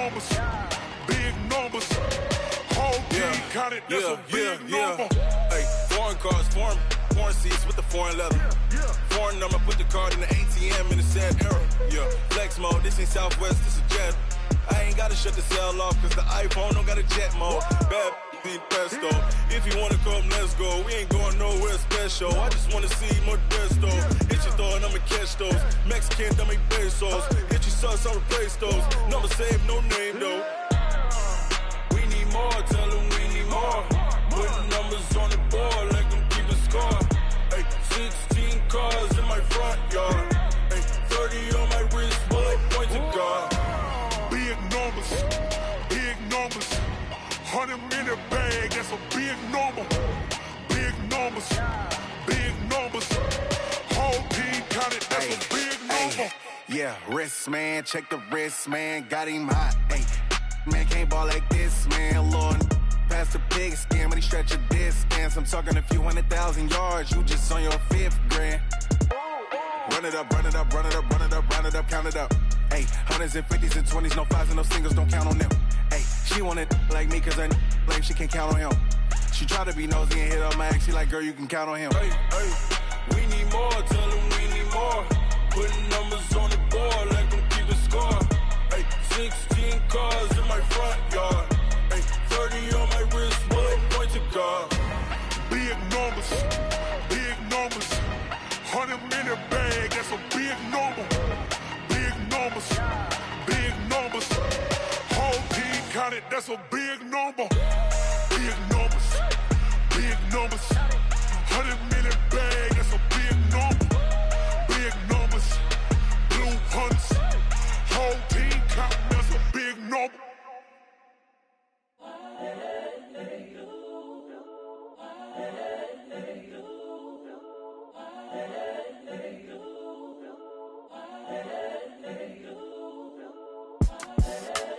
numbers, big numbers. Whole team counted, that's a big number. Hey, foreign cars, foreign seats with the foreign leather. Foreign number, put the card in the ATM in the sad era. Yeah, flex mode, this ain't Southwest, this is jet. I ain't gotta shut the cell off, cause the iPhone don't got a jet mode. Bad need pesto. If you wanna come, let's go. We ain't going nowhere special. I just wanna see more desto. Hit your throw and I'ma catch those. Mexican, dummy pesos. Hit your sauce, I'll replace those. Number save, no name though. We need more, tell them we need more. Putting numbers on the board, like them keep a score. Ay, 16 cars in my front yard. Ay, 30 on my wrist, bullet point to God. Big numbers, big numbers. 100 minute bag, that's a big number. Big numbers, big numbers. Whole team counted, that's a big number. Yeah, wrist man, check the wrist man, got him hot. Ay, man can't ball like this, man. Lord, past the pig skin when he stretch a distance. I'm talking a few 100,000 yards, you just on your 5th grand. Run it up, run it up, run it up, run it up, run it up, count it up. Ay, hundreds and 50s and 20s, no 5s and no singles, don't count on them. Ay, she want it like me cause her like she can't count on him. She try to be nosy and hit up my ex, she like, girl, you can count on him. Hey, we need more, tell them we need more. Putting numbers on the board, like them keep a score. Ay, 16 cars in my front yard. Ay, 30 on my wrist, bullet point to God. Big numbers, big numbers. 100 minute bag, that's a big number. Big numbers, big numbers. Whole team counted, that's a big number. Big numbers, big numbers. 100 minute bag, that's a big number. Big numbers, blue hunts. Whole team counting, that's a big number.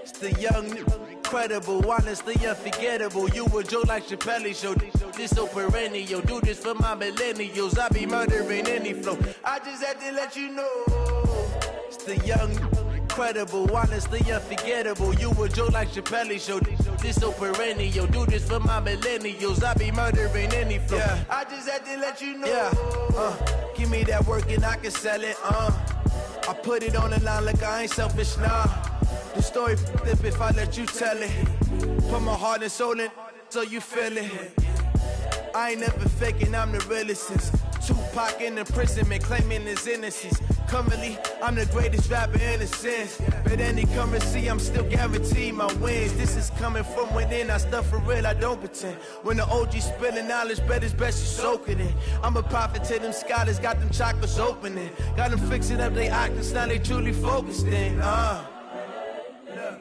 It's the young, incredible, honestly unforgettable. You a joke like Chappelle show. This so perennial. Do this for my millennials. I be murdering any flow. I just had to let you know. It's the young, incredible, honestly unforgettable. You a joke like Chappelle show. This so perennial. Do this for my millennials. I be murdering any flow. Yeah. I just had to let you know. Yeah. Give me that work and I can sell it. I put it on the line like I ain't selfish, nah. The story flip if I let you tell it. Put my heart and soul in so you feel it. I ain't never faking, I'm the realest since Tupac in imprisonment, claiming his innocence. Currently, I'm the greatest rapper in a sense. But any currency, I'm still guaranteed my wins. This is coming from within, I stuff for real, I don't pretend. When the OG spilling knowledge, bet it's best you soak it in. I'm a prophet to them scholars, got them chakras opening. Got them fixing up they octaves, now they truly focused in.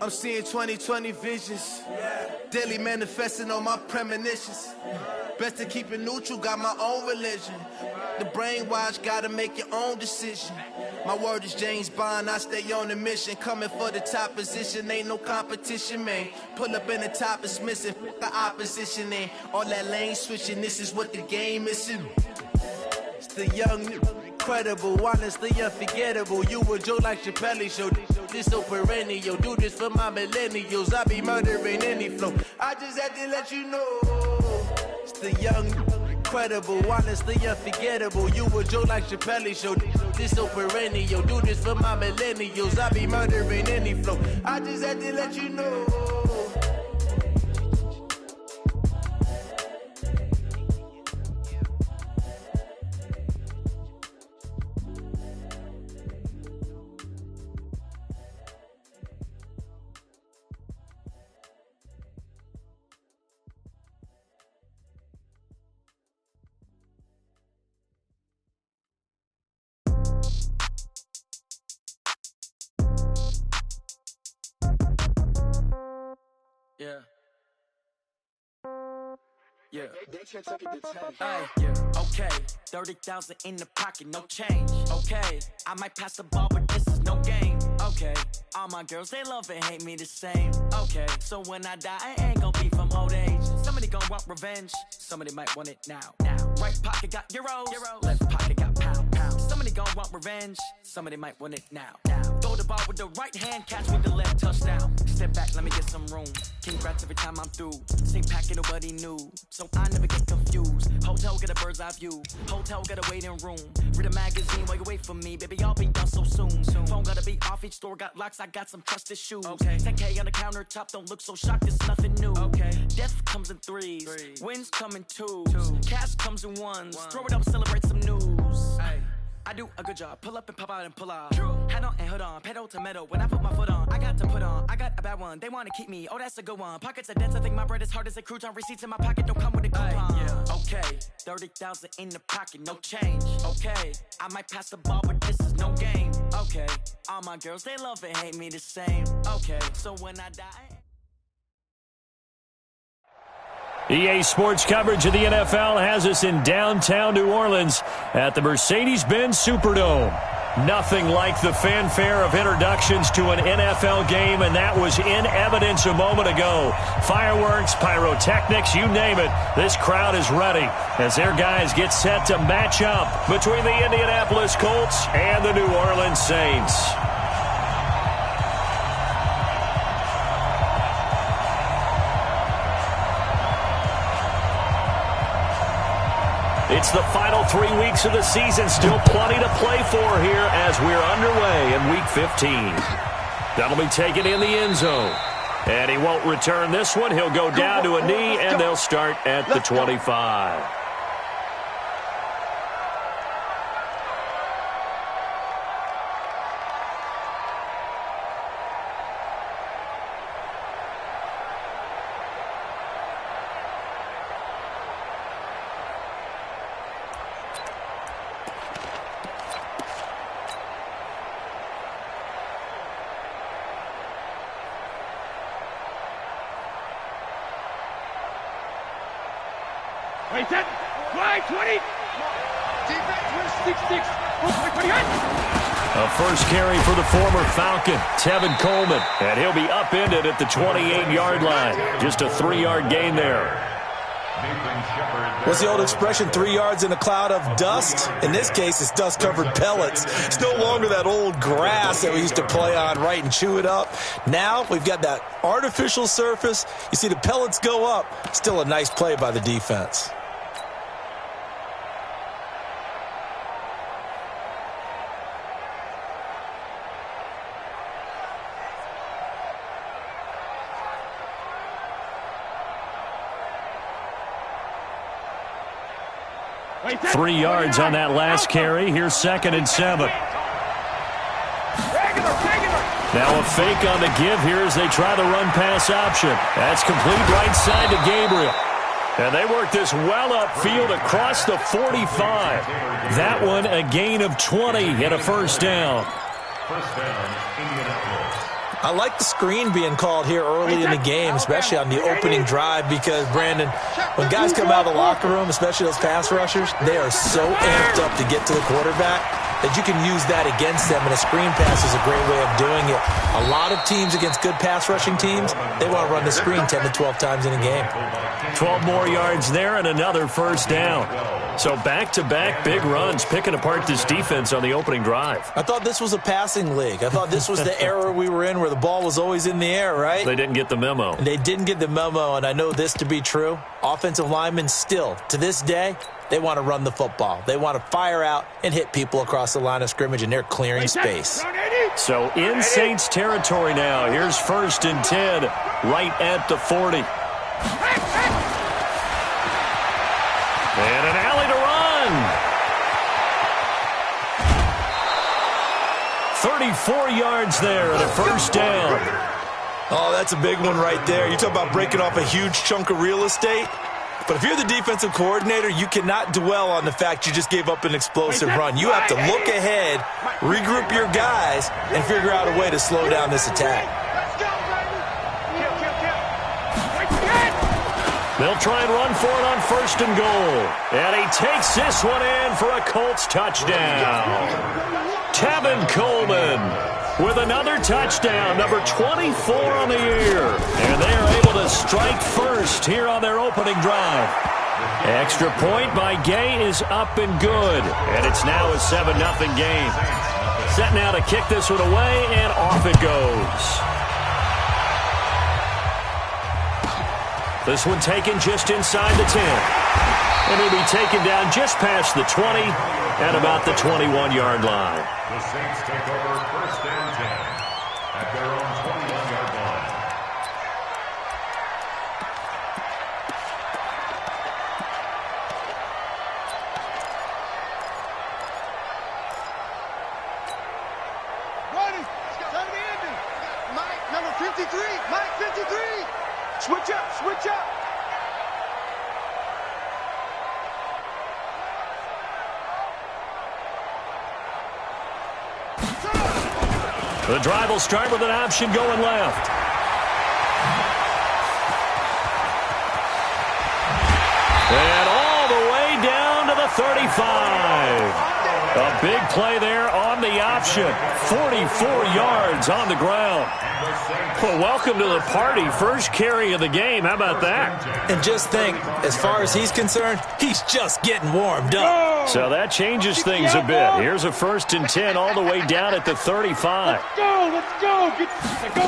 I'm seeing 2020 visions. Daily manifesting on my premonitions. Best to keep it neutral, got my own religion. The brainwash, gotta make your own decision. My word is James Bond, I stay on a mission. Coming for the top position, ain't no competition, man. Pull up in the top, it's missing, the opposition, ain't all that lane switching, this is what the game is. It's the young, incredible, honestly unforgettable. You a joke like Chappelle show. This so perennial. Do this for my millennials. I be murdering any flow. I just had to let you know. It's the young, incredible, honestly unforgettable. You a joke like Chappelle show. This so perennial. Do this for my millennials. I be murdering any flow. I just had to let you know. Okay, 30,000 in the pocket, no change. Okay, I might pass the ball, but this is no game. Okay, all my girls, they love and hate me the same. Okay, so when I die, I ain't gonna be from old age. Somebody gonna want revenge, somebody might want it now. Right pocket got euros, left pocket got pound. Somebody gonna want revenge, somebody might want it now. Throw the the ball with the right hand, catch with the left, touchdown. Step back, let me get some room. Congrats every time I'm through. Same packet, nobody new, so I never get confused. Hotel, get a bird's eye view. Hotel, get a waiting room. Read a magazine while you wait for me, baby, I'll be done so soon. Phone gotta be off, each store got locks, I got some trusted shoes. Okay. 10K on the countertop, don't look so shocked, it's nothing new. Okay. Death comes in threes, wins come in twos, cash comes in ones. Throw it up, celebrate some news. Ay. I do a good job, pull up and pop out and pull off. Hat on and hood on, pedal to metal. When I put my foot on, I got to put on. I got a bad one, they wanna keep me, oh that's a good one. Pockets are dense, I think my bread is hard as a crouton. Receipts in my pocket don't come with a coupon. Yeah. Okay, 30,000 in the pocket, no change. Okay, I might pass the ball, but this is no game. Okay, all my girls, they love and hate me the same. Okay, so when I die... EA Sports coverage of the NFL has us in downtown New Orleans at the Mercedes-Benz Superdome. Nothing like the fanfare of introductions to an NFL game, and that was in evidence a moment ago. Fireworks, pyrotechnics, you name it. This crowd is ready as their guys get set to match up between the Indianapolis Colts and the New Orleans Saints. It's the final 3 weeks of the season. Still plenty to play for here as we're underway in Week 15. That'll be taken in the end zone. And he won't return this one. He'll go down to a knee, and they'll start at the 25. Wait, set, fly, 20. Defense, 6-6. A first carry for the former Falcon, Tevin Coleman, and he'll be upended at the 28-yard line. Just a 3-yard gain there. What's the old expression, 3 yards in a cloud of dust? In this case, it's dust-covered pellets. It's no longer that old grass that we used to play on, right, and chew it up. Now we've got that artificial surface. You see the pellets go up. Still a nice play by the defense. Three yards on that last carry. Here's 2nd and 7. Now a fake on the give here as they try the run-pass option. That's complete right side to Gabriel. And they work this well upfield across the 45. That one a gain of 20 and a first down. I like the screen being called here early in the game, especially on the opening drive, because, Brandon, when guys come out of the locker room, especially those pass rushers, they are so amped up to get to the quarterback that you can use that against them, and a screen pass is a great way of doing it. A lot of teams against good pass rushing teams, they want to run the screen 10 to 12 times in a game. 12 more yards there and another first down. So back-to-back big runs, picking apart this defense on the opening drive. I thought this was a passing league. I thought this was the era we were in where the ball was always in the air, right? They didn't get the memo. They didn't get the memo, and I know this to be true. Offensive linemen still, to this day, they want to run the football. They want to fire out and hit people across the line of scrimmage, and they're clearing space. So in Saints territory now. Here's 1st and 10, right at the 40. And an alley to run. 34 yards there and a first down. Oh, that's a big one right there. You talk about breaking off a huge chunk of real estate. But if you're the defensive coordinator, you cannot dwell on the fact you just gave up an explosive run. You have to look ahead, regroup your guys, and figure out a way to slow down this attack. They'll try and run for it on 1st and goal. And he takes this one in for a Colts touchdown. Tevin Coleman with another touchdown, number 24 on the year. And they are able to strike first here on their opening drive. Extra point by Gay is up and good. And it's now a 7-0 game. Set now to kick this one away, and off it goes. This one taken just inside the 10. And he'll be taken down just past the 20 at about the 21-yard line. The Saints take over 1st and 10 at their own 21-yard line. Ready. Time to end it. Mike, number 53. Mike, 53. Switch up, switch up. The drive will start with an option going left. And all the way down to the 35. A big play there on the option. 44 yards on the ground. Well, welcome to the party. First carry of the game. How about that? And just think, as far as he's concerned, he's just getting warmed up. So that changes things a bit. Here's a 1st and 10 all the way down at the 35. Let's go, let's go. Go.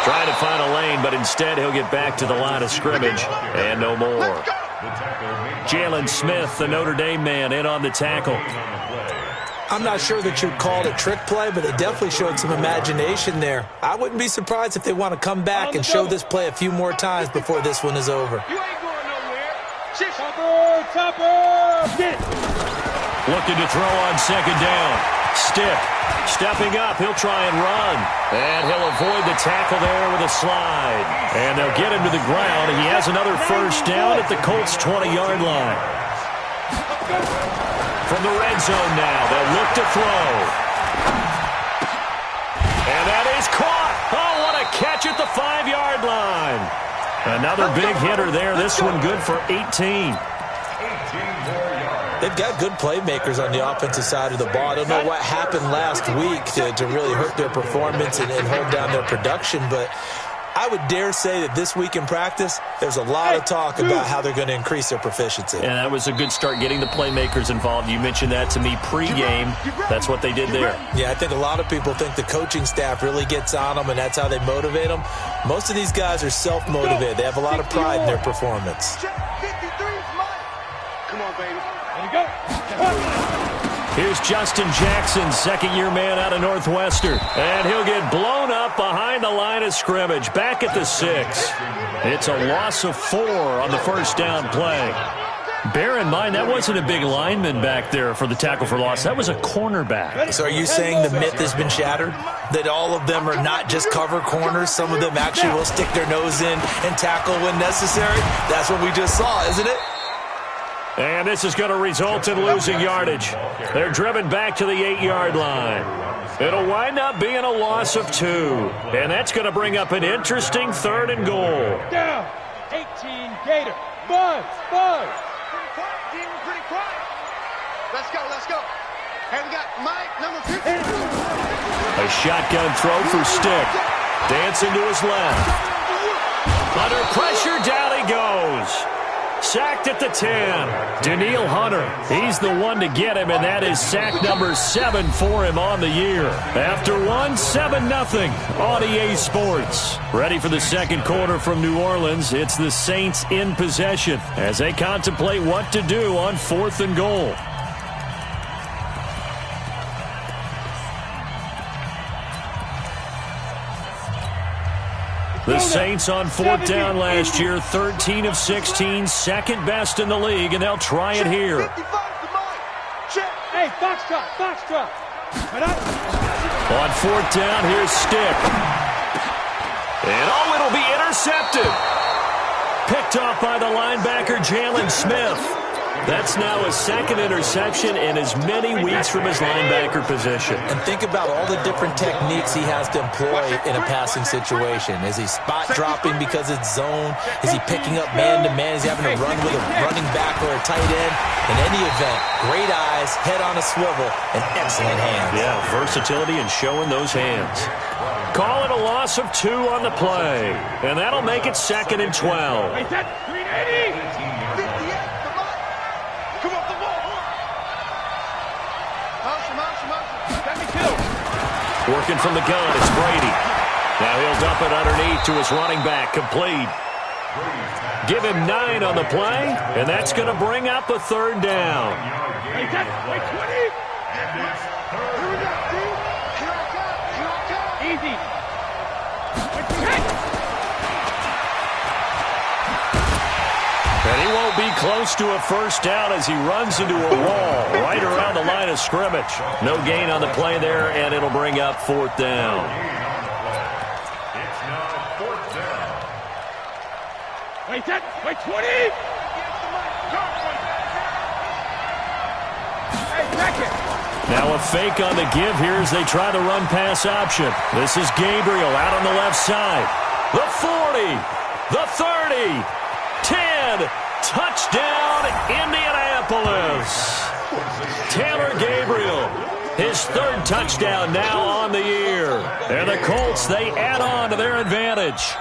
Trying to find a lane, but instead he'll get back to the line of scrimmage and no more. Jalen Smith, the Notre Dame man, in on the tackle. I'm not sure that you'd call it a trick play, but it definitely showed some imagination there. I wouldn't be surprised if they want to come back and show this play a few more times before this one is over. You ain't going nowhere. Topper. Get it. Looking to throw on 2nd down. Stick. Stepping up, he'll try and run. And he'll avoid the tackle there with a slide. And they'll get him to the ground. He has another 1st down at the Colts' 20-yard line. From the red zone now, they'll look to throw. And that is caught. Oh, what a catch at the 5-yard line. Another big hitter there. This one good for 18. They've got good playmakers on the offensive side of the ball. I don't know what happened last week to really hurt their performance and hold down their production, but I would dare say that this week in practice, there's a lot of talk about how they're going to increase their proficiency. And that was a good start, getting the playmakers involved. You mentioned that to me pregame. That's what they did there. Yeah, I think a lot of people think the coaching staff really gets on them, and that's how they motivate them. Most of these guys are self-motivated. They have a lot of pride in their performance. Come on, baby. There you go. Here's Justin Jackson, 2nd-year man out of Northwestern. And he'll get blown up behind the line of scrimmage, back at the 6. It's a loss of 4 on the 1st down play. Bear in mind, that wasn't a big lineman back there for the tackle for loss. That was a cornerback. So are you saying the myth has been shattered? That all of them are not just cover corners? Some of them actually will stick their nose in and tackle when necessary? That's what we just saw, isn't it? And this is going to result in losing yardage. They're driven back to the 8-yard line. It'll wind up being a loss of 2. And that's going to bring up an interesting 3rd and goal. Down. 18 Gator. Buzz. Pretty quiet, team. Pretty quiet. Let's go. Hey, we got Mike, number 50. A shotgun throw for Stick. Dancing to his left. Under pressure, down he goes. Sacked at the 10. Danielle Hunter, he's the one to get him, and that is sack number 7 for him on the year. After 1, 7-0 on EA Sports. Ready for the 2nd quarter from New Orleans. It's the Saints in possession as they contemplate what to do on 4th and goal. The Saints on 4th down last year, 13 of 16, 2nd best in the league, and they'll try it here. Hey, foxtrot. On 4th down, here's Stick. And it'll be intercepted. Picked off by the linebacker, Jalen Smith. That's now his 2nd interception in as many weeks from his linebacker position. And think about all the different techniques he has to employ in a passing situation. Is he spot dropping because it's zone? Is he picking up man-to-man? Is he having to run with a running back or a tight end? In any event, great eyes, head on a swivel, and excellent hands. Yeah, versatility and showing those hands. Call it a loss of 2 on the play. And that'll make it 2nd and 12. Hey, that's 380. Working from the gun, it's Brady. Now he'll dump it underneath to his running back, complete. Give him 9 on the play, and that's going to bring up a third down. Easy. And he won't be close to a first down as he runs into a wall right around the line of scrimmage. No gain on the play there, and it'll bring up 4th down. It's now 4th down. Wait, 20. Hey, back it. Now a fake on the give here as they try the run-pass option. This is Gabriel out on the left side. The 40, the 30, 10, touchdown Indianapolis. Taylor Gabriel, his 3rd touchdown now on the year. And the Colts, they add on to their advantage.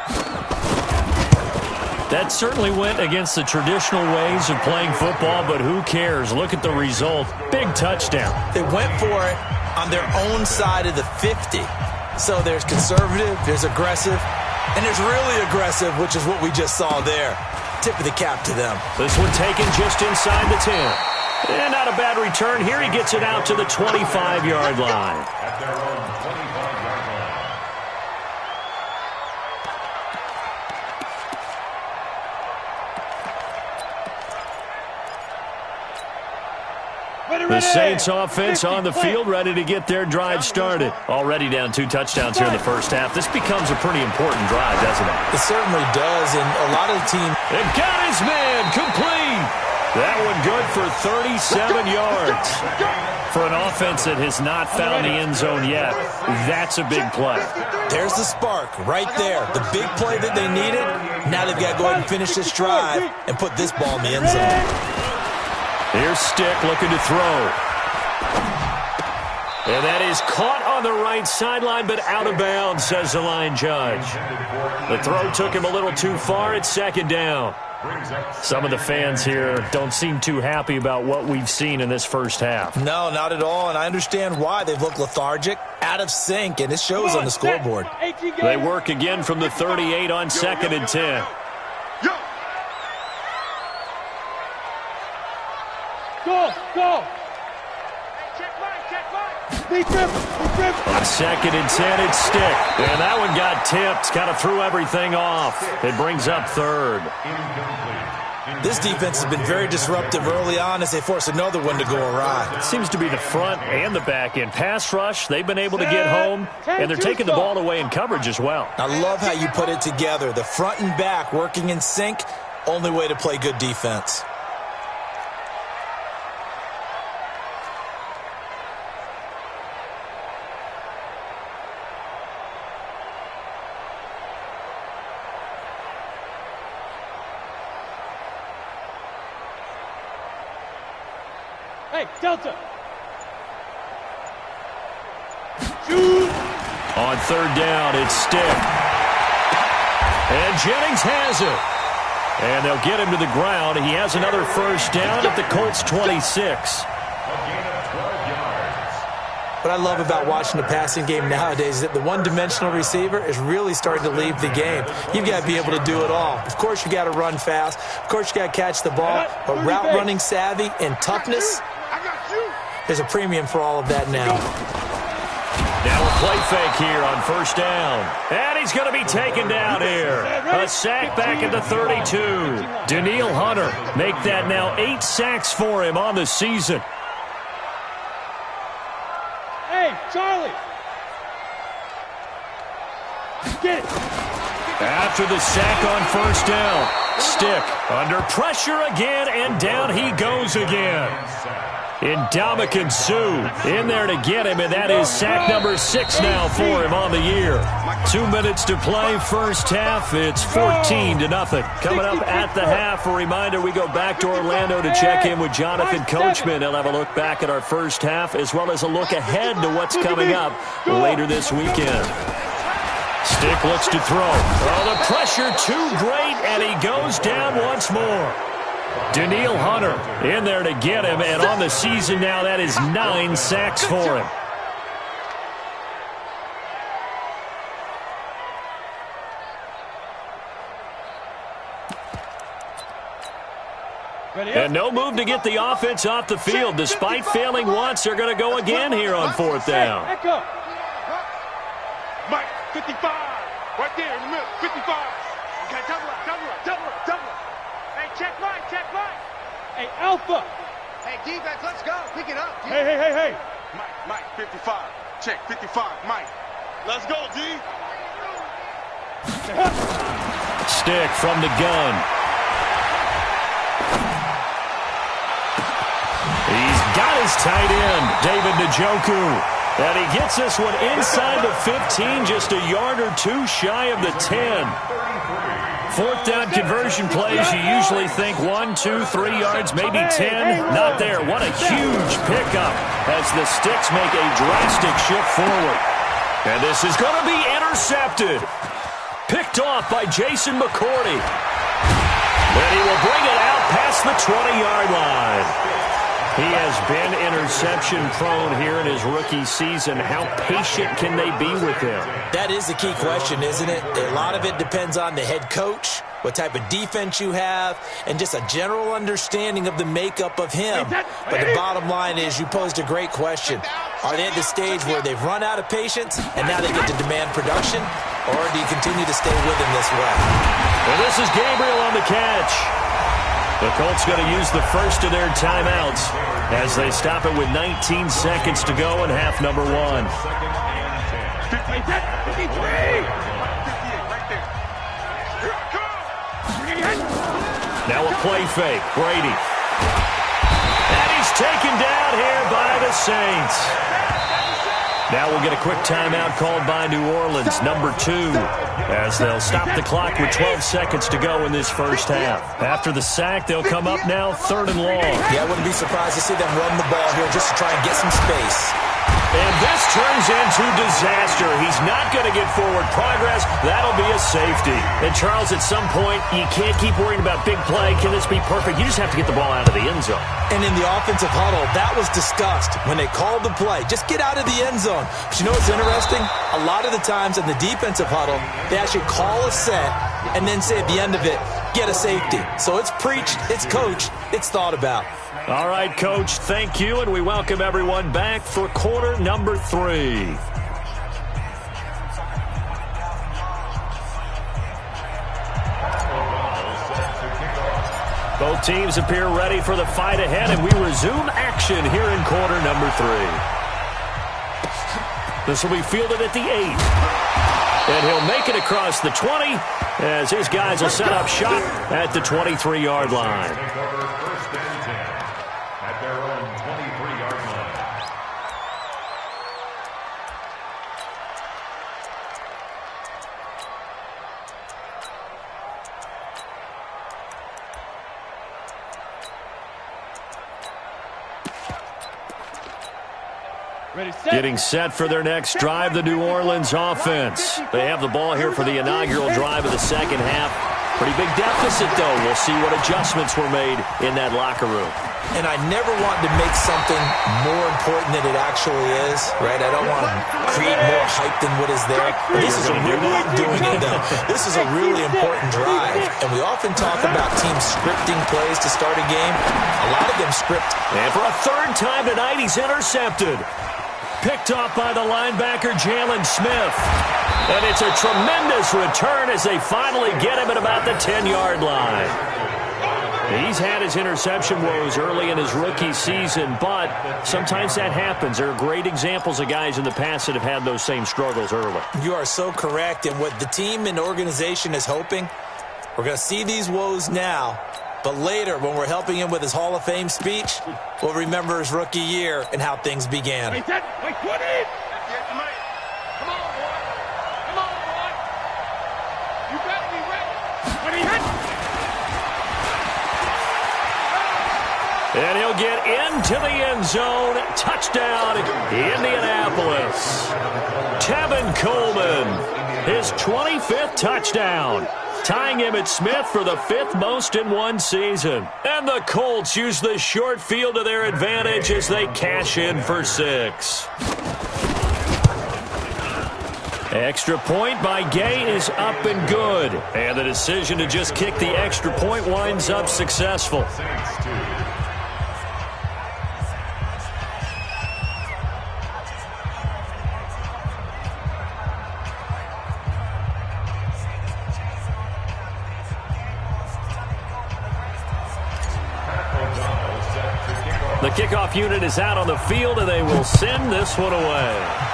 That certainly went against the traditional ways of playing football, but who cares? Look at the result. Big touchdown. They went for it on their own side of the 50. So there's conservative, there's aggressive, and there's really aggressive, which is what we just saw there. Tip of the cap to them. This one taken just inside the 10. And not a bad return. Here he gets it out to the 25-yard line. At their own 25-yard line. The Saints offense on the field, ready to get their drive started. Already down 2 touchdowns here in the first half. This becomes a pretty important drive, doesn't it? It certainly does, and a lot of the team... And got his man complete. That one good for 37 yards. For an offense that has not found the end zone yet, that's a big play. There's the spark right there. The big play that they needed. Now they've got to go ahead and finish this drive and put this ball in the end zone. Here's Stick looking to throw. And that is caught on the right sideline, but out of bounds, says the line judge. The throw took him a little too far. It's 2nd down. Some of the fans here don't seem too happy about what we've seen in this first half. No, not at all, and I understand why. They've looked lethargic, out of sync, and it shows on the scoreboard. They work again from the 38 on 2nd and 10. Go. On 2nd and 10, it's Stick. And that one got tipped. Kind of threw everything off. It brings up 3rd. This defense has been very disruptive early on as they force another one to go awry. It seems to be the front and the back end. Pass rush, they've been able to get home, and they're taking the ball away in coverage as well. I love how you put it together. The front and back working in sync, only way to play good defense. Hey, Delta. Shoot. On 3rd down, it's Stick. And Jennings has it. And they'll get him to the ground. He has another first down at the Colts 26. What I love about watching the passing game nowadays is that the one-dimensional receiver is really starting to leave the game. You've got to be able to do it all. Of course, you got to run fast. Of course, you got to catch the ball. But route running savvy and toughness, there's a premium for all of that now. Now a play fake here on 1st down. And he's going to be taken down here. A sack back at the 32. Daniil Hunter make that now 8 sacks for him on the season. Hey, Charlie. Get it. After the sack on 1st down, Stick under pressure again, and down he goes again. Ndamukong Suh in there to get him, and that is sack number 6 now for him on the year. 2 minutes to play, first half. It's 14-0. Coming up at the half, a reminder, we go back to Orlando to check in with Jonathan Coachman. He'll have a look back at our first half, as well as a look ahead to what's coming up later this weekend. Stick looks to throw. Oh, the pressure too great, and he goes down once more. Daniil Hunter in there to get him, and on the season now, that is 9 sacks for him. And no move to get the offense off the field. Despite failing once, they're going to go again here on 4th down. Mike, 55. Right there in the middle, 55. Okay, double up. Hey, check Mike. Hey, Alpha. Hey, defense, let's go. Pick it up. Hey. Mike, 55. Check, 55. Mike. Let's go, D. Stick from the gun. He's got his tight end, David Njoku. And he gets this one inside the 15, just a yard or two shy of the 10. 4th down conversion plays, you usually think 1, 2, 3 yards, maybe 10. Not there. What a huge pickup as the Sticks make a drastic shift forward. And this is going to be intercepted. Picked off by Jason McCourty. And he will bring it out past the 20-yard line. He has been interception-prone here in his rookie season. How patient can they be with him? That is the key question, isn't it? A lot of it depends on the head coach, what type of defense you have, and just a general understanding of the makeup of him. But the bottom line is you posed a great question. Are they at the stage where they've run out of patience and now they get to demand production? Or do you continue to stay with him this way? And this is Gabriel on the catch. The Colts going to use the first of their timeouts as they stop it with 19 seconds to go in half number 1. Now a play fake. Brady. And he's taken down here by the Saints. Now we'll get a quick timeout called by New Orleans, number 2, as they'll stop the clock with 12 seconds to go in this first half. After the sack, they'll come up now 3rd and long. Yeah, I wouldn't be surprised to see them run the ball here just to try and get some space. And this turns into disaster. He's not going to get forward progress. That'll be a safety. And, Charles, at some point, you can't keep worrying about big play. Can this be perfect? You just have to get the ball out of the end zone. And in the offensive huddle, that was discussed when they called the play. Just get out of the end zone. But you know what's interesting? A lot of the times in the defensive huddle, they actually call a set and then say at the end of it, get a safety. So it's preached, it's coached, it's thought about. All right, Coach, thank you, and we welcome everyone back for quarter number 3. Both teams appear ready for the fight ahead, and we resume action here in quarter number 3. This will be fielded at the 8. And he'll make it across the 20 as his guys will set up shop at the 23-yard line. At their own 23-yard line. Getting set for their next drive, the New Orleans offense. They have the ball here for the inaugural drive of the second half. Pretty big deficit, though. We'll see what adjustments were made in that locker room. And I never want to make something more important than it actually is, right? I don't want to create more hype than what is there. This is a really important drive. And we often talk about teams scripting plays to start a game. A lot of them script. And for a 3rd time tonight, he's intercepted. Picked off by the linebacker, Jalen Smith. And it's a tremendous return as they finally get him at about the 10-yard line. He's had his interception woes early in his rookie season, but sometimes that happens. There are great examples of guys in the past that have had those same struggles early. You are so correct. And what the team and organization is hoping, we're going to see these woes now. But later, when we're helping him with his Hall of Fame speech, we'll remember his rookie year and how things began. Wait, what is? Come on, boy. Come on, boy. You better be ready. When he hits. And he'll get into the end zone. Touchdown, Indianapolis. Tevin Coleman, his 25th touchdown. Tying him at Smith for the 5th most in one season. And the Colts use the short field to their advantage as they cash in for 6. Extra point by Gay is up and good. And the decision to just kick the extra point winds up successful. The kickoff unit is out on the field, and they will send this one away.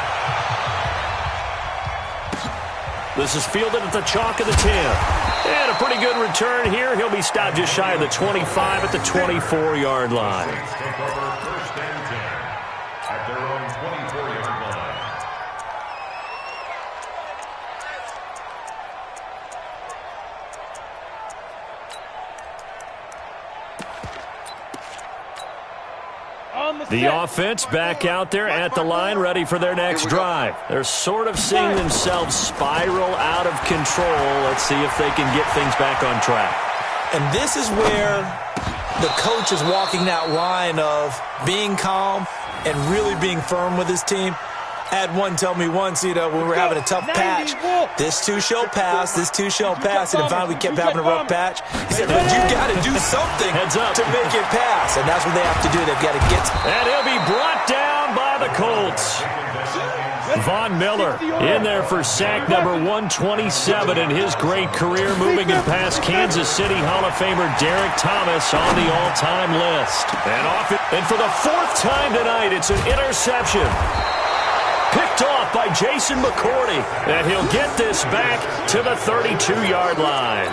This is fielded at the chalk of the 10. And a pretty good return here. He'll be stopped just shy of the 25 at the 24-yard line. Take over first and 10 at their own 24-yard line. The offense back out there at the line, ready for their next drive. They're sort of seeing themselves spiral out of control. Let's see if they can get things back on track. And this is where the coach is walking that line of being calm and really being firm with his team. I had one tell me once, when we were having a tough patch, this too shall pass, this too shall pass, and then finally we kept having a rough patch. He said, but you got to do something to make it pass, and that's what they have to do. They've got to get. And he'll be brought down by the Colts. Von Miller in there for sack number 127 in his great career, moving it past Kansas City Hall of Famer Derek Thomas on the all-time list. And for the fourth time tonight, it's an interception. Picked off by Jason McCourty, and he'll get this back to the 32-yard line.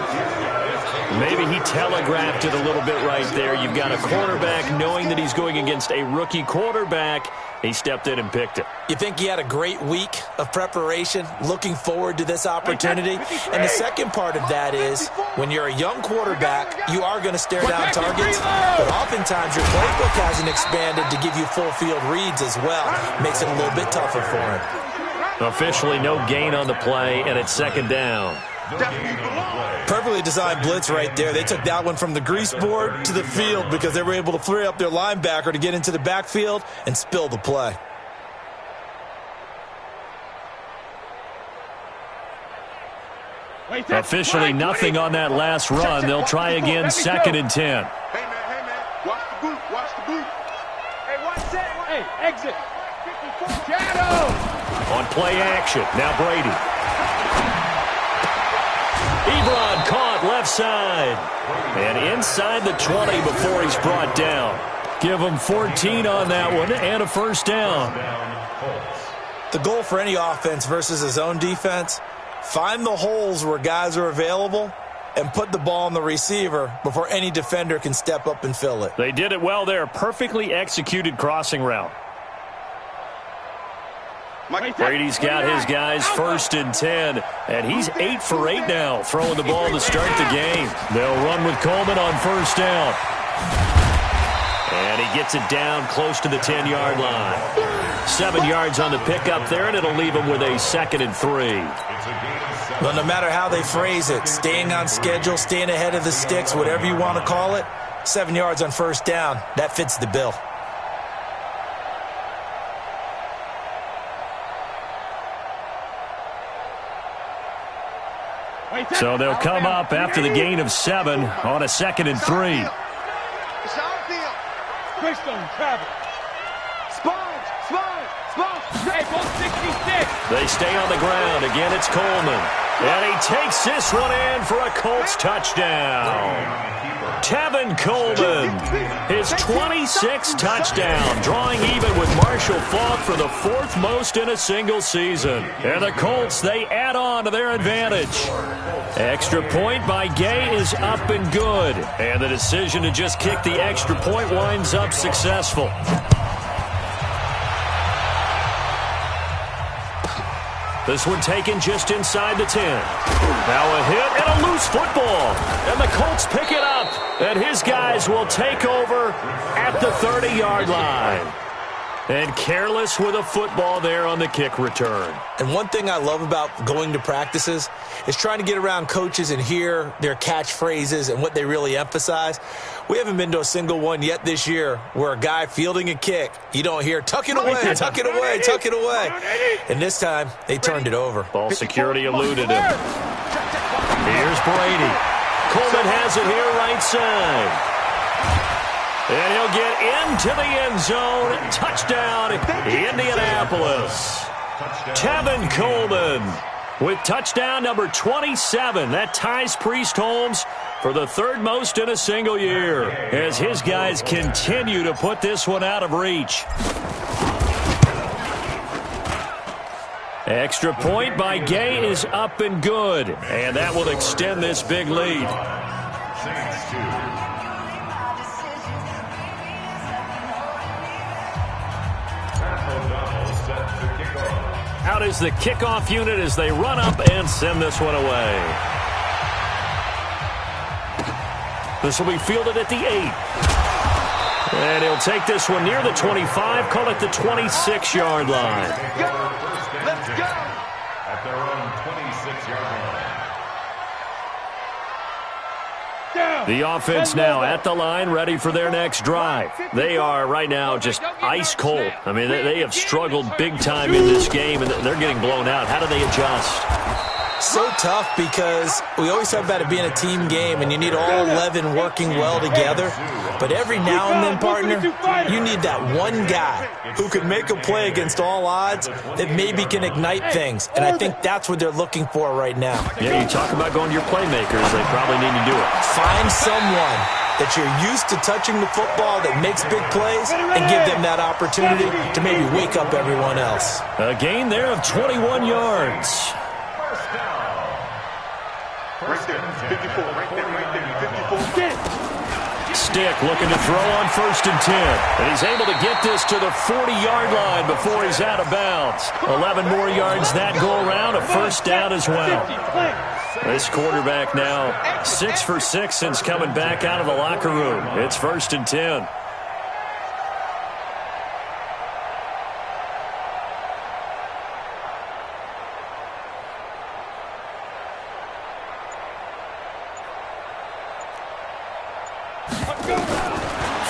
Maybe he telegraphed it a little bit right there. You've got a quarterback knowing that he's going against a rookie quarterback. He stepped in and picked it. You think he had a great week of preparation, looking forward to this opportunity? And the second part of that is, when you're a young quarterback, you are going to stare down targets, but oftentimes your playbook hasn't expanded to give you full field reads as well. Makes it a little bit tougher for him. Officially no gain on the play, and it's second down. Perfectly designed blitz right there. They took that one from the grease board to the field because they were able to free up their linebacker to get into the backfield and spill the play. Officially nothing on that last run. They'll try again, second and 10. Hey, man, watch the boot, watch the boot. Hey, watch that. Hey, exit. Shadow. On play action, now Brady. Yr.1 caught left side. And inside the 20 before he's brought down. Give him 14 on that one and a first down. The goal for any offense versus a zone defense, find the holes where guys are available and put the ball on the receiver before any defender can step up and fill it. They did it well there. Perfectly executed crossing route. Brady's got his guys first and 10, and he's 8 for 8 now, throwing the ball to start the game. They'll run with Coleman on first down. And he gets it down close to the 10-yard line. 7 yards on the pickup there, and it'll leave him with a second and 3. Well, no matter how they phrase it, staying on schedule, staying ahead of the sticks, whatever you want to call it, 7 yards on first down, that fits the bill. So they'll come up after the gain of 7 on a second and 3. It's our deal. Twist on travel. Sponge. Hey, ball 66. They stay on the ground. Again, it's Coleman. And he takes this one in for a Colts touchdown. Tevin Coleman, his 26th touchdown, drawing even with Marshall Faulk for the 4th most in a single season. And the Colts, they add on to their advantage. Extra point by Gay is up and good. And the decision to just kick the extra point winds up successful. This one taken just inside the 10. Now a hit and a loose football. And the Colts pick it up. And his guys will take over at the 30-yard line. And careless with a football there on the kick return. And one thing I love about going to practices is trying to get around coaches and hear their catchphrases and what they really emphasize. We haven't been to a single one yet this year where a guy fielding a kick, you don't hear, tuck it away, tuck it away, tuck it away. And this time, they turned it over. Ball security eluded him. Here's Brady. Coleman has it here right side. And he'll get into the end zone. Touchdown, Indianapolis. Tevin Coleman with touchdown number 27. That ties Priest Holmes for the third most in a single year as his guys continue to put this one out of reach. Extra point by Gay is up and good. And that will extend this big lead. Out is the kickoff unit as they run up and send this one away. This will be fielded at the 8. And he'll take this one near the 25, call it the 26-yard line. Let's go! At their own 26-yard line. The offense now at the line, ready for their next drive. They are right now just ice cold. I mean, they have struggled big time in this game, and they're getting blown out. How do they adjust? So tough because we always talk about it being a team game, and you need all 11 working well together. But every now and then, partner, you need that one guy who can make a play against all odds that maybe can ignite things. And I think that's what they're looking for right now. Yeah, you talk about going to your playmakers. They probably need to do it. Find someone that you're used to touching the football that makes big plays and give them that opportunity to maybe wake up everyone else. A gain there of 21 yards. Right there, 54, right there, 54. Stick looking to throw on 1st and 10. And he's able to get this to the 40-yard line before he's out of bounds. 11 more yards that go around, a first down as well. This quarterback now 6 for 6 since coming back out of the locker room. It's 1st and 10.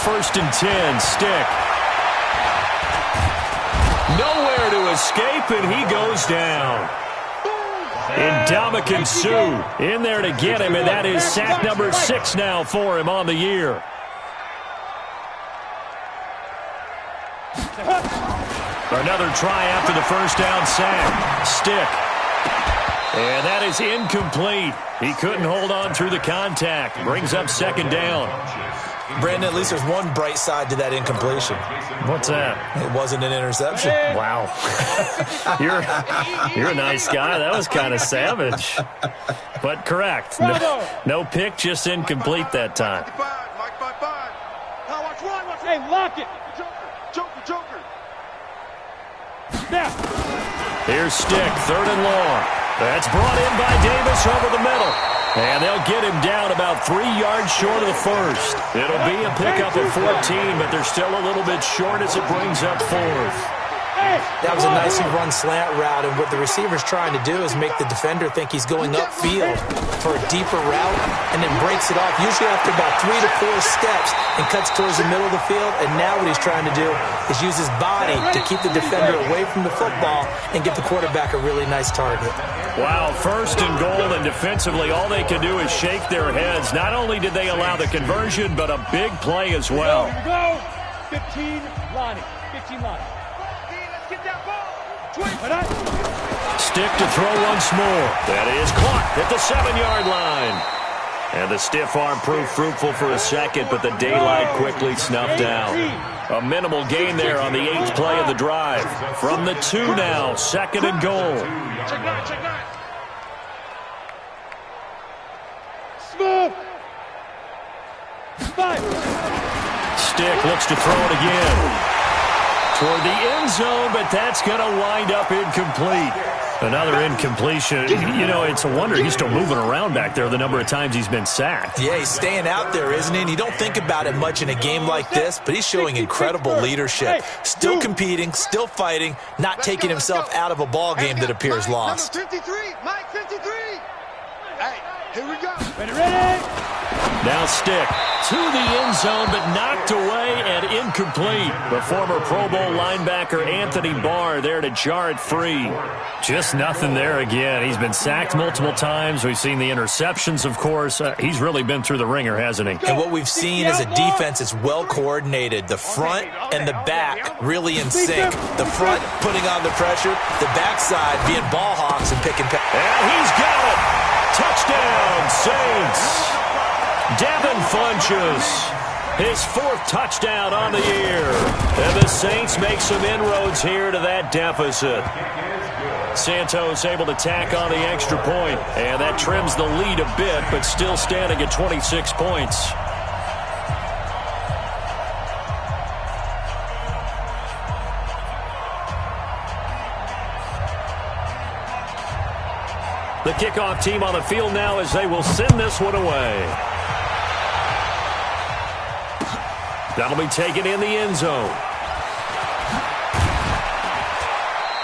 First and 10, Stick. Nowhere to escape, and he goes down. Ndamukong Suh in there to get him, and that is sack number 6 now for him on the year. Another try after the first down sack. Stick. And that is incomplete. He couldn't hold on through the contact. Brings up 2nd down. Brandon, at least there's one bright side to that incompletion. What's that? It wasn't an interception. Wow. You're a nice guy. That was kind of savage. But correct. No pick, just incomplete that time. Hey, lock it. Joker. Now. Here's Stick, 3rd and long. That's brought in by Davis over the middle. And they'll get him down about 3 yards short of the first. It'll be a pickup of 14, but they're still a little bit short as it brings up 4th. That was a nicely run slant route, and what the receiver's trying to do is make the defender think he's going upfield for a deeper route and then breaks it off, usually after about 3 to 4 steps, and cuts towards the middle of the field. And now what he's trying to do is use his body to keep the defender away from the football and give the quarterback a really nice target. Wow, 1st and goal, and defensively all they can do is shake their heads. Not only did they allow the conversion, but a big play as well. Here we go. 15, Lonnie. 15, Lonnie. Let's get that ball. Stick to throw once more. That is caught at the 7-yard line. And the stiff arm proved fruitful for a second, but the daylight quickly snuffed out. A minimal gain there on the 8th play of the drive. From the 2 now, 2nd and goal. Check nine. Smooth. 5. Stick looks to throw it again. Toward the end zone, but that's going to wind up incomplete. Another incompletion. You know, it's a wonder he's still moving around back there the number of times he's been sacked. Yeah, he's staying out there, isn't he? And you don't think about it much in a game like this, but he's showing incredible leadership. Still competing, still fighting, not taking himself out of a ball game that appears lost. Number 53, Mike 53. Hey, here we go. Ready? Now Stick to the end zone, but knocked away and incomplete. The former Pro Bowl linebacker Anthony Barr there to jar it free. Just nothing there again. He's been sacked multiple times. We've seen the interceptions, of course. He's really been through the ringer, hasn't he? And what we've seen is a defense that's well coordinated. The front and the back really in sync. The front putting on the pressure, the backside being ball hawks and picking. And he's got it. Touchdown, Saints. Devin Funches, his 4th touchdown on the year. And the Saints make some inroads here to that deficit. Santos able to tack on the extra point, and that trims the lead a bit, but still standing at 26 points. The kickoff team on the field now as they will send this one away. That'll be taken in the end zone.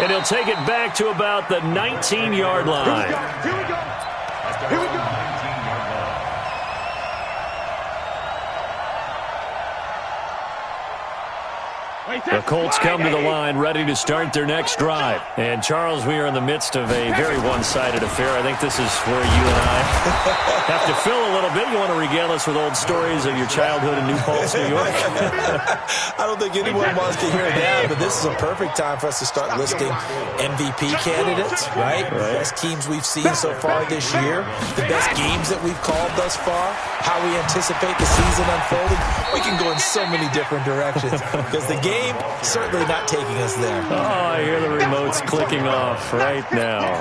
And he'll take it back to about the 19-yard line. Here we go. Here we go. The Colts come to the line ready to start their next drive. And, Charles, we are in the midst of a very one-sided affair. I think this is where you and I have to fill a little bit. You want to regale us with old stories of your childhood in New Paltz, New York? I don't think anyone wants to hear that, but this is a perfect time for us to start listing MVP candidates, right? Best teams we've seen so far this year, the best games that we've called thus far, how we anticipate the season unfolding. We can go in so many different directions because the game certainly not taking us there. Oh, I hear the remotes clicking off right now.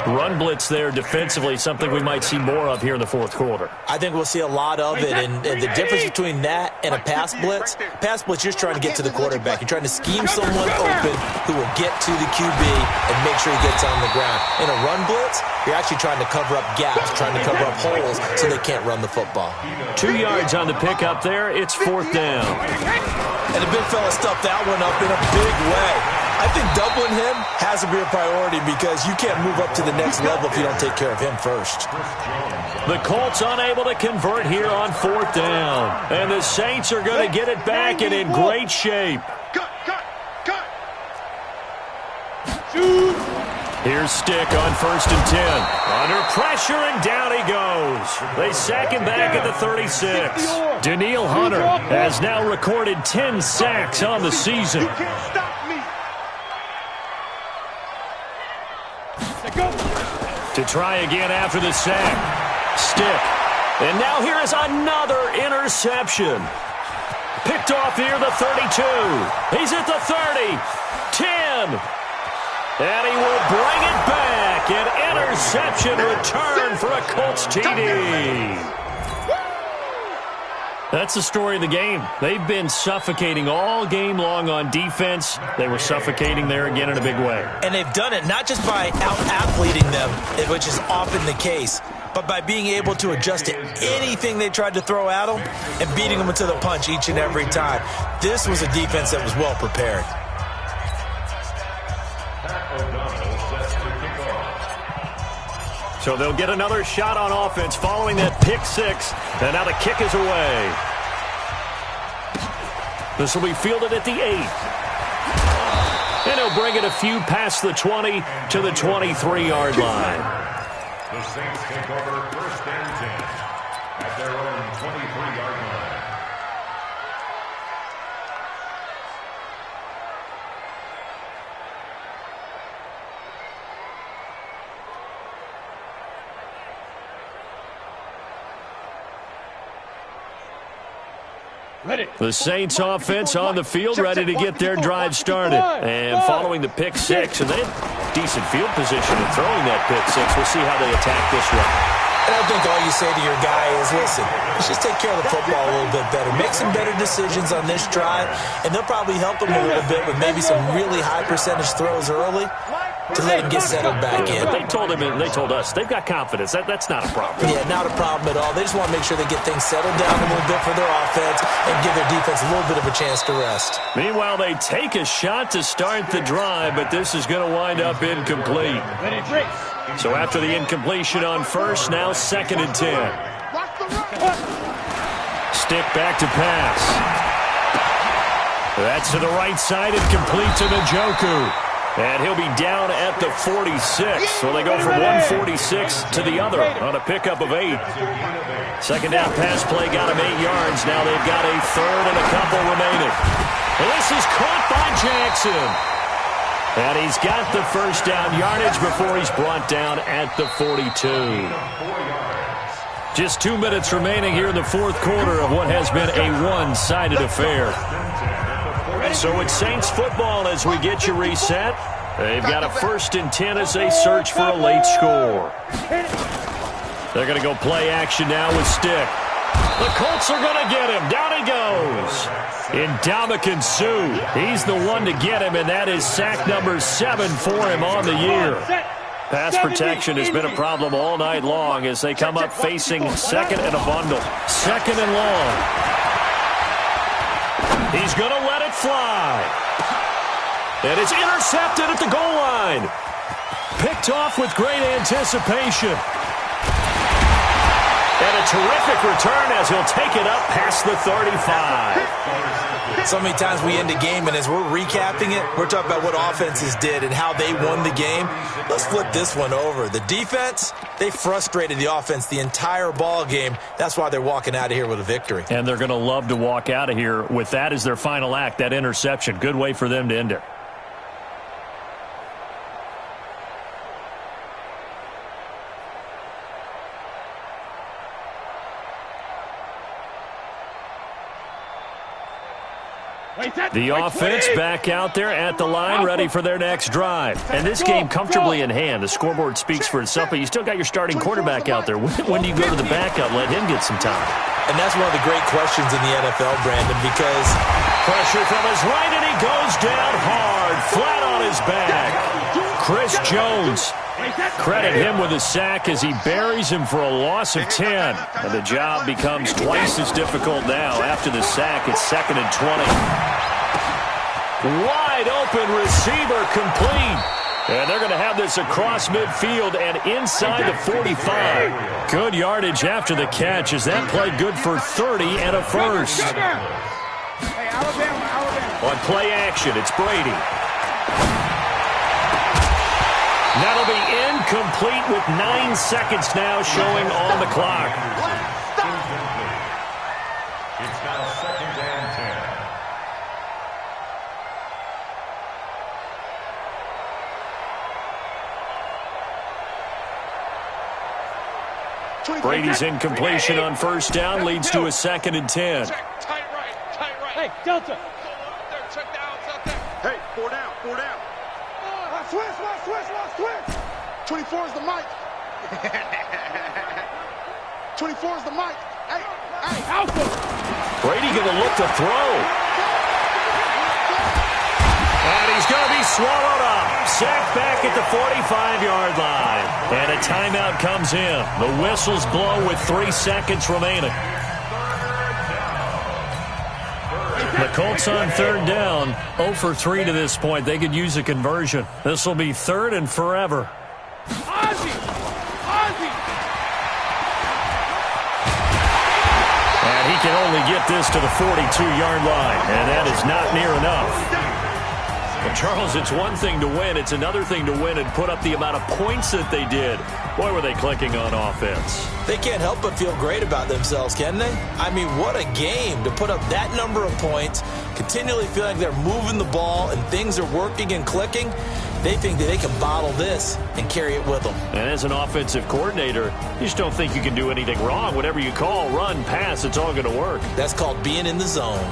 Run blitz there defensively, something we might see more of here in the 4th quarter. I think we'll see a lot of it, and the difference between that and a pass blitz, you're just trying to get to the quarterback. You're trying to scheme someone open who will get to the QB and make sure he gets on the ground. In a run blitz, you're actually trying to cover up gaps, trying to cover up holes so they can't run the football. 2 yards on the pickup there. It's 4th down. And the big fella stuffed that one up in a big way. I think doubling him has to be a priority because you can't move up to the next level if you don't take care of him first. The Colts unable to convert here on 4th down. And the Saints are going to get it back and in great shape. Cut. Here's Stick on 1st and 10. Under pressure, and down he goes. They sack him back at the 36. Danielle Hunter has now recorded 10 sacks on the season. You can't stop me. To try again after the sack. Stick. And now here is another interception. Picked off near the 32. He's at the 30. 10. And he will bring it back. An interception return for a Colts TD. That's the story of the game. They've been suffocating all game long on defense. They were suffocating there again in a big way. And they've done it not just by out-athleting them, which is often the case, but by being able to adjust to anything they tried to throw at them and beating them to the punch each and every time. This was a defense that was well prepared. So they'll get another shot on offense following that pick 6. And now the kick is away. This will be fielded at the 8. And he'll bring it a few past the 20 to the 23-yard line. The Saints take over 1st and 10 at their own 23-yard line. The Saints offense on the field, ready to get their drive started. And following the pick 6, and they have decent field position in throwing that pick 6. We'll see how they attack this one. And I think all you say to your guy is, listen, let's just take care of the football a little bit better. Make some better decisions on this drive, and they'll probably help them a little bit with maybe some really high percentage throws early. to let him get settled back in. They told us they've got confidence. That's not a problem. Yeah, not a problem at all. They just want to make sure they get things settled down a little bit for their offense and give their defense a little bit of a chance to rest. Meanwhile, they take a shot to start the drive, but this is going to wind up incomplete. So after the incompletion on first, now 2nd and 10. Stick back to pass. That's to the right side and complete to Njoku. And he'll be down at the 46. So they go from 146 to the other on a pickup of 8. Second down pass play got him 8 yards. Now they've got a third and a couple remaining. And this is caught by Jackson. And he's got the first down yardage before he's brought down at the 42. Just 2 minutes remaining here in the fourth quarter of what has been a one-sided affair. So it's Saints football as we get you reset. They've got a 1st and 10 as they search for a late score. They're going to go play action now with Stick. The Colts are going to get him. Down he goes. Ndamukong Suh. He's the one to get him, and that is sack number 7 for him on the year. Pass protection has been a problem all night long as they come up facing 2nd and a bundle. 2nd and long. He's going to let it fly. And it's intercepted at the goal line. Picked off with great anticipation. And a terrific return as he'll take it up past the 35. So many times we end a game, and as we're recapping it, we're talking about what offenses did and how they won the game. Let's flip this one over. The defense, they frustrated the offense the entire ball game. That's why they're walking out of here with a victory. And they're going to love to walk out of here with that as their final act, that interception. Good way for them to end it. The offense back out there at the line, ready for their next drive. And this game comfortably in hand. The scoreboard speaks for itself, but you still got your starting quarterback out there. When do you go to the backup and let him get some time? And that's one of the great questions in the NFL, Brandon, because pressure from his right, and he goes down hard, flat on his back. Chris Jones. Credit him with a sack as he buries him for a loss of 10. And the job becomes twice as difficult now. After the sack, it's 2nd and 20. Wide open receiver complete. And they're going to have this across midfield and inside the 45. Good yardage after the catch as that played good for 30 and a first. On play action, it's Brady. That'll be incomplete with 9 seconds now showing on the clock. It's now 2nd and 10. Brady's incompletion on first down leads to a 2nd and 10. Tight right. Hey, Delta. Check the outside there. Hey, 4 down. Switch. 24 is the mic. 24 is the mic. Hey, Alpha. Brady going to look to throw. And he's going to be swallowed up. Sacked back at the 45-yard line. And a timeout comes in. The whistles blow with 3 seconds remaining. The Colts on 3rd down, 0 for 3 to this point. They could use a conversion. This will be 3rd and forever. Ozzie! And he can only get this to the 42-yard line, and that is not near enough. Well, Charles, it's one thing to win. It's another thing to win and put up the amount of points that they did. Boy, were they clicking on offense. They can't help but feel great about themselves, can they? I mean, what a game to put up that number of points, continually feeling like they're moving the ball and things are working and clicking. They think that they can bottle this and carry it with them. And as an offensive coordinator, you just don't think you can do anything wrong. Whatever you call, run, pass, it's all going to work. That's called being in the zone.